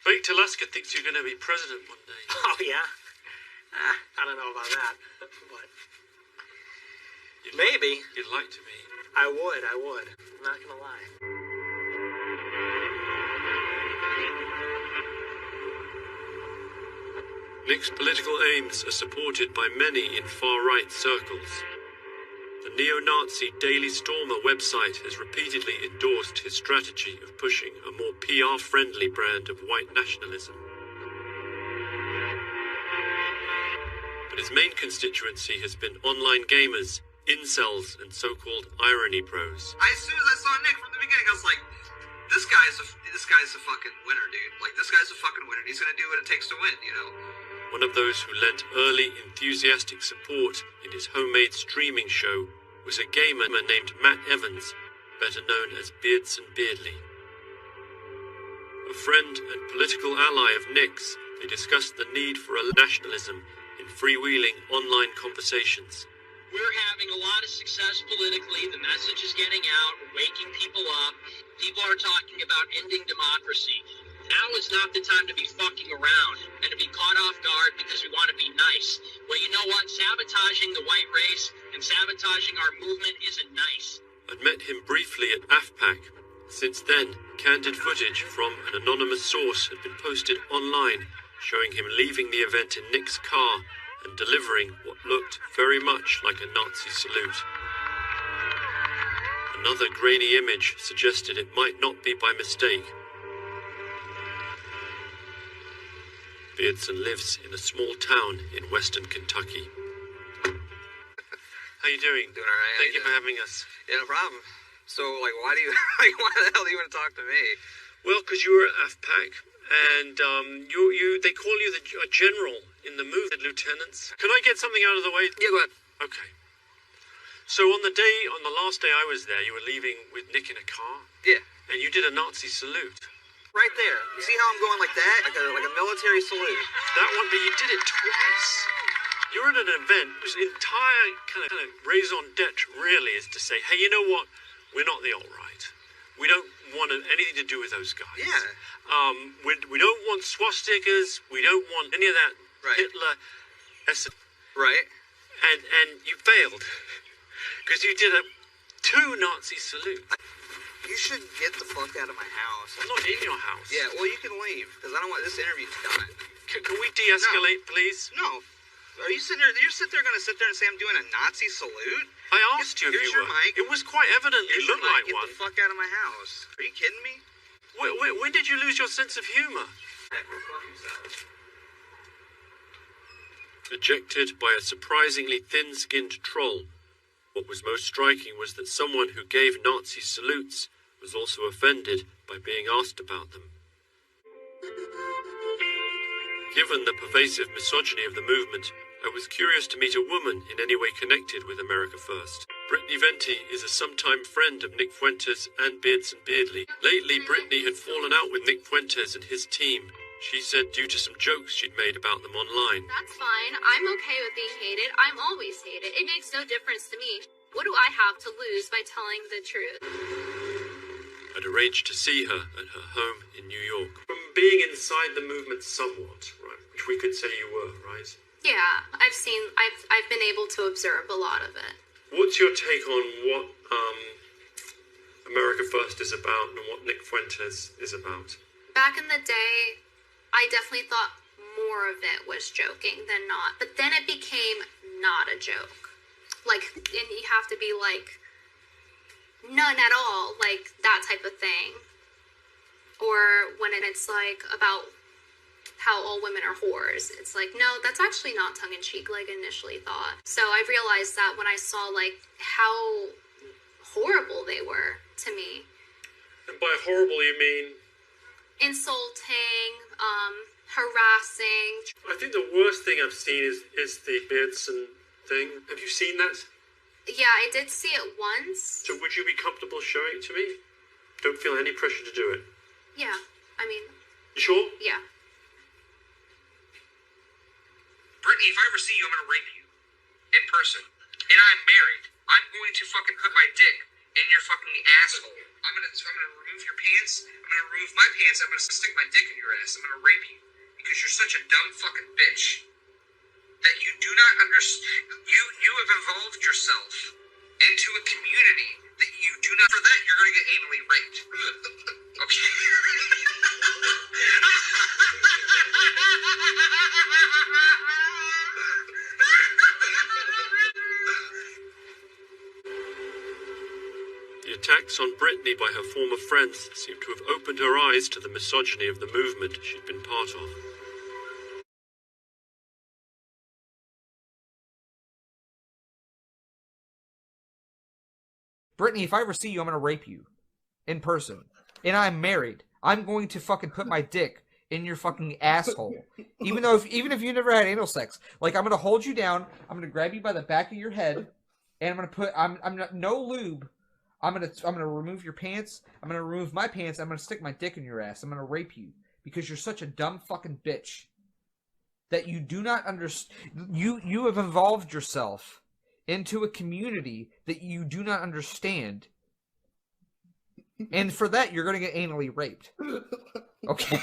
Baked Alaska thinks you're going to be president one day. Oh, yeah? I don't know about that, but maybe. You'd like to be. I would. I'm not gonna lie. Nick's political aims are supported by many in far-right circles. The neo-Nazi Daily Stormer website has repeatedly endorsed his strategy of pushing a more PR-friendly brand of white nationalism. But his main constituency has been online gamers, incels, and so-called irony bros. As soon as I saw Nick from the beginning, I was like, this guy's a fucking winner, dude. Like, this guy's a fucking winner. He's gonna do what it takes to win, you know? One of those who lent early, enthusiastic support in his homemade streaming show was a gamer named Matt Evans, better known as Beardson Beardly. A friend and political ally of Nick's, they discussed the need for a nationalism in freewheeling online conversations. We're having a lot of success politically. The message is getting out. We're waking people up. People are talking about ending democracy. Now is not the time to be fucking around and to be caught off guard because we want to be nice. Well, you know what? Sabotaging the white race and sabotaging our movement isn't nice. I'd met him briefly at AFPAC. Since then, candid footage from an anonymous source had been posted online, showing him leaving the event in Nick's car and delivering what looked very much like a Nazi salute. Another grainy image suggested it might not be by mistake. Beardson lives in a small town in western Kentucky. How you doing? Doing all right. Thank you for having us. Yeah, no problem. So, like, why the hell do you want to talk to me? Well, because you were at AFPAC, and they call you a general in the movement, lieutenants. Can I get something out of the way? Yeah, go ahead. Okay. So on the last day I was there, you were leaving with Nick in a car? Yeah. And you did a Nazi salute. Right there. You see how I'm going like that? Like a military salute. That one, but you did it twice. You're at an event whose entire kind of raison d'etre really is to say, hey, you know what? We're not the alt-right. We don't want anything to do with those guys. Yeah. We don't want swastikas. We don't want any of that Hitler. Right. And you failed. Because you did two Nazi salutes. You should get the fuck out of my house. I'm not in your house. Yeah, well, you can leave, because I don't want this interview's done. Can we de-escalate, please? No. Are you sitting there? You're going to sit there and say I'm doing a Nazi salute? I asked you if you were. Mic. It was quite evident you looked like Get one. Get the fuck out of my house. Are you kidding me? When did you lose your sense of humor? Ejected by a surprisingly thin-skinned troll, what was most striking was that someone who gave Nazi salutes was also offended by being asked about them. Given the pervasive misogyny of the movement, I was curious to meet a woman in any way connected with America First. Brittany Venti is a sometime friend of Nick Fuentes and Beardson Beardly. Lately, Brittany had fallen out with Nick Fuentes and his team. She said due to some jokes she'd made about them online. That's fine. I'm okay with being hated. I'm always hated. It makes no difference to me. What do I have to lose by telling the truth? I'd arranged to see her at her home in New York. From being inside the movement somewhat, right, which we could say you were, right? Yeah, I've been able to observe a lot of it. What's your take on what America First is about and what Nick Fuentes is about? Back in the day, I definitely thought more of it was joking than not. But then it became not a joke. Like, and you have to be like, none at all, like that type of thing. Or when it's like about how all women are whores, it's like, no, that's actually not tongue-in-cheek like I initially thought. So I realized that when I saw like how horrible they were to me. And by horrible you mean? Insulting, harassing. I think the worst thing I've seen is the Beardson thing. Have you seen that? Yeah, I did see it once. So would you be comfortable showing it to me? Don't feel any pressure to do it. Yeah, I mean... You sure? Yeah. Brittany, if I ever see you, I'm gonna rape you. In person. And I'm married. I'm going to fucking put my dick in your fucking asshole. I'm gonna remove your pants. I'm gonna remove my pants. I'm gonna stick my dick in your ass. I'm gonna rape you because you're such a dumb fucking bitch that you do not understand. You have evolved yourself into a community that you do not. For that, you're gonna get anally raped. Okay. The attacks on Brittany by her former friends seem to have opened her eyes to the misogyny of the movement she'd been part of. Brittany, if I ever see you, I'm going to rape you. In person. And I'm married. I'm going to fucking put my dick in your fucking asshole. Even if you never had anal sex. Like, I'm going to hold you down. I'm going to grab you by the back of your head. And I'm going to put... I'm not... No lube. I'm gonna remove your pants. I'm gonna remove my pants. I'm gonna stick my dick in your ass. I'm gonna rape you because you're such a dumb fucking bitch that you do not understand. You have evolved yourself into a community that you do not understand, and for that you're gonna get anally raped. Okay.